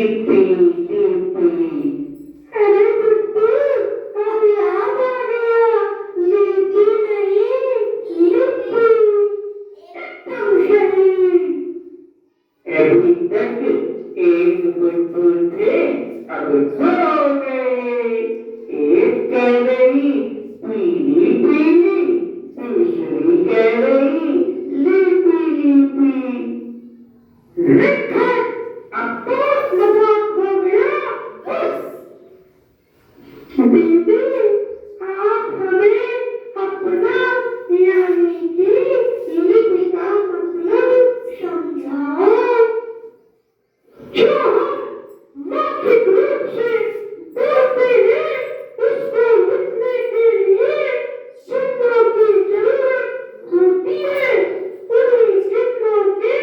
लिपि लिपि। अरे गुड्डू, अब याद आ गया, लिपि नहीं, लिपि। एकदम सही। अभी तक एक गुड्डू थे, अब दो हो गए। एक कह रही पीली पीली, दूसरी कह रही लिपि लिपि। देखो, अब तो मजाक हो गया। बस। दीदी, आप हमें अपना यानी कि लिपि का मतलब समझाओ। जो हम मौखिक रूप से बोलते हैं, उसको लिखने के लिए चिन्हों की जरूरत होती है। उन्हीं चिन्हों के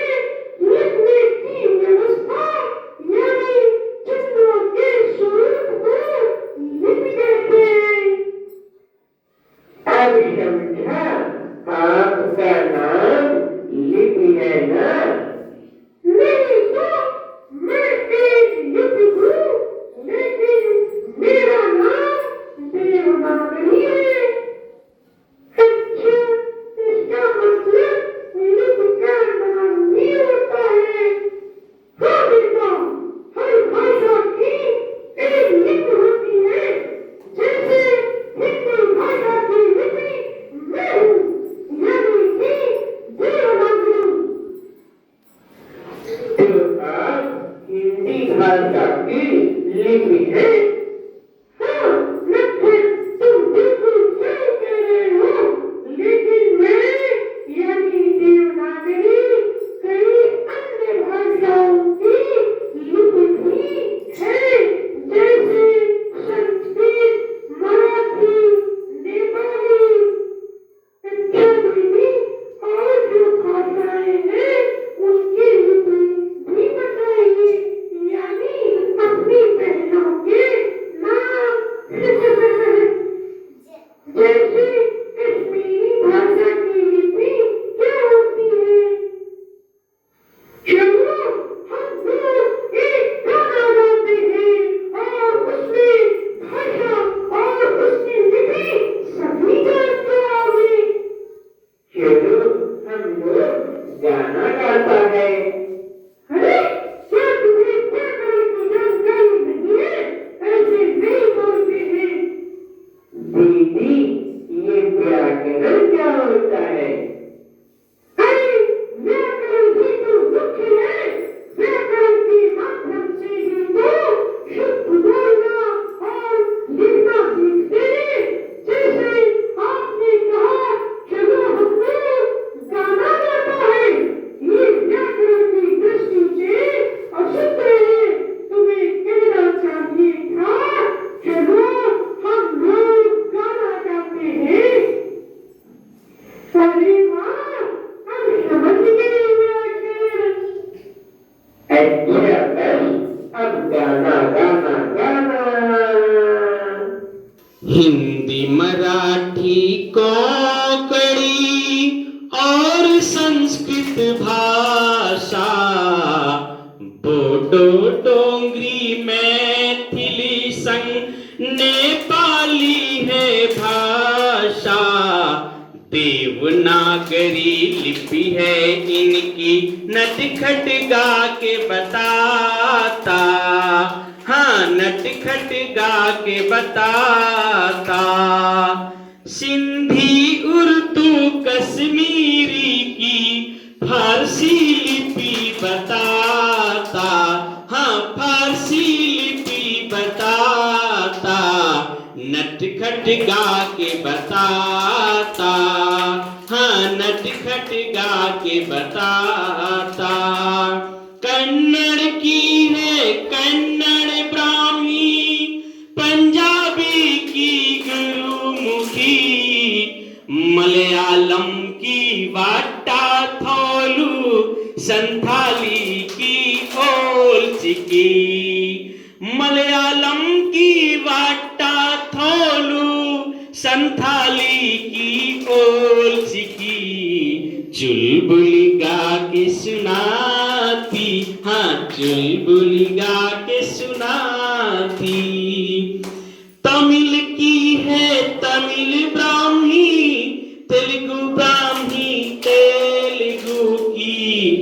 लिखने की व्यवस्था यानी चिन्हों के स्वरूप को लिपि कहते हैं। अब समझा, आपका नाम लिपि है ना? नहीं तो मैं एक लिपि हूँ, लेकिन मेरा नाम देवनागरी है। अच्छा, इसका मतलब लिपिकार नाम भी होता है। हाँ बेटा, हर भाषा की एक लिपि होती है। जैसे हिंदी भाषा की लिपि मैं हूँ, यानी कि देवनागरी। तो आप हिंदी भाषा की लिपि है? हाँ, लक्ष्मण, तुम बिल्कुल सही कह रहे हो, लेकिन मैं यानी देवनागरी कई अन्य भाषाओं की लिपि भी है। जैसे संस्कृत, मराठी, नेपाली। अच्छा दीदी, और जो भाषाएं हैं उनकी लिपि भी बताइए, यानी अपनी बहनों के नाम। जैसे कश्मीरी भाषा की लिपि क्या होती है? चलो हम लोग एक गाना गाते हैं और उसमें भाषा और उसकी लिपि सभी जान जाओगे। चलो हम लोग गाना गाता है। अरे, क्या तुम्हें क्या करे की जानकारी नहीं है? ऐसे नहीं बोलते हैं। दीदी, ये व्याकरण क्या होता है? अरे, व्याकरण ही तो मुख्य है। व्याकरण के माध्यम से ही तो शुद्ध बोलना और लिखना सीखते हैं। जैसे आपने कहा, चलो हम लोग गाना गाता है, ये व्याकरण की दृष्टि से अशुद्ध है। तुम्हें कहना चाहिए था, चलो हम लोग गाना गाते हैं। अरे वाह, हम समझ गए व्याकरण। अच्छा बस, अब गाना गाना गाना। हिंदी, मराठी, कोंकणी और संस्कृत भाषा, बोडो, डोंगरी, मैथिली संग नेपाली है भाषा। देवनागरी लिपि है इनकी, नटखट गा के बताता। हाँ, नटखट गा के बताता। सिंधी, उर्दू, कश्मीरी की फारसी लिपि बताता। हाँ, फारसी लिपि बताता। नटखट गा के बताता। हाँ, नटखट गा के बताता। कन्नड़ की है कन्नड़ ब्राह्मी, पंजाबी की गुरुमुखी, मलयालम की वाटा थोलू, संथाली की ओलचिकी। मलयालम की वाटा थोलू, संथाली की ओलचिकी। चुलबुली गा के सुनाती। हाँ, चुलबुली गा के सुनाती। तमिल की है तमिल ब्राह्मी, तेलुगु ब्राह्मी तेलुगु की।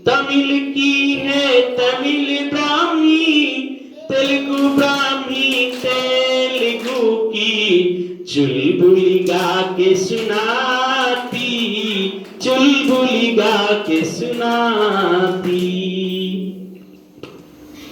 तमिल की है तमिल ब्राह्मी, तेलुगु ब्राह्मी तेलुगु की। चुलबुली गा के सुनाती, चुलबुली गा के सुनाती।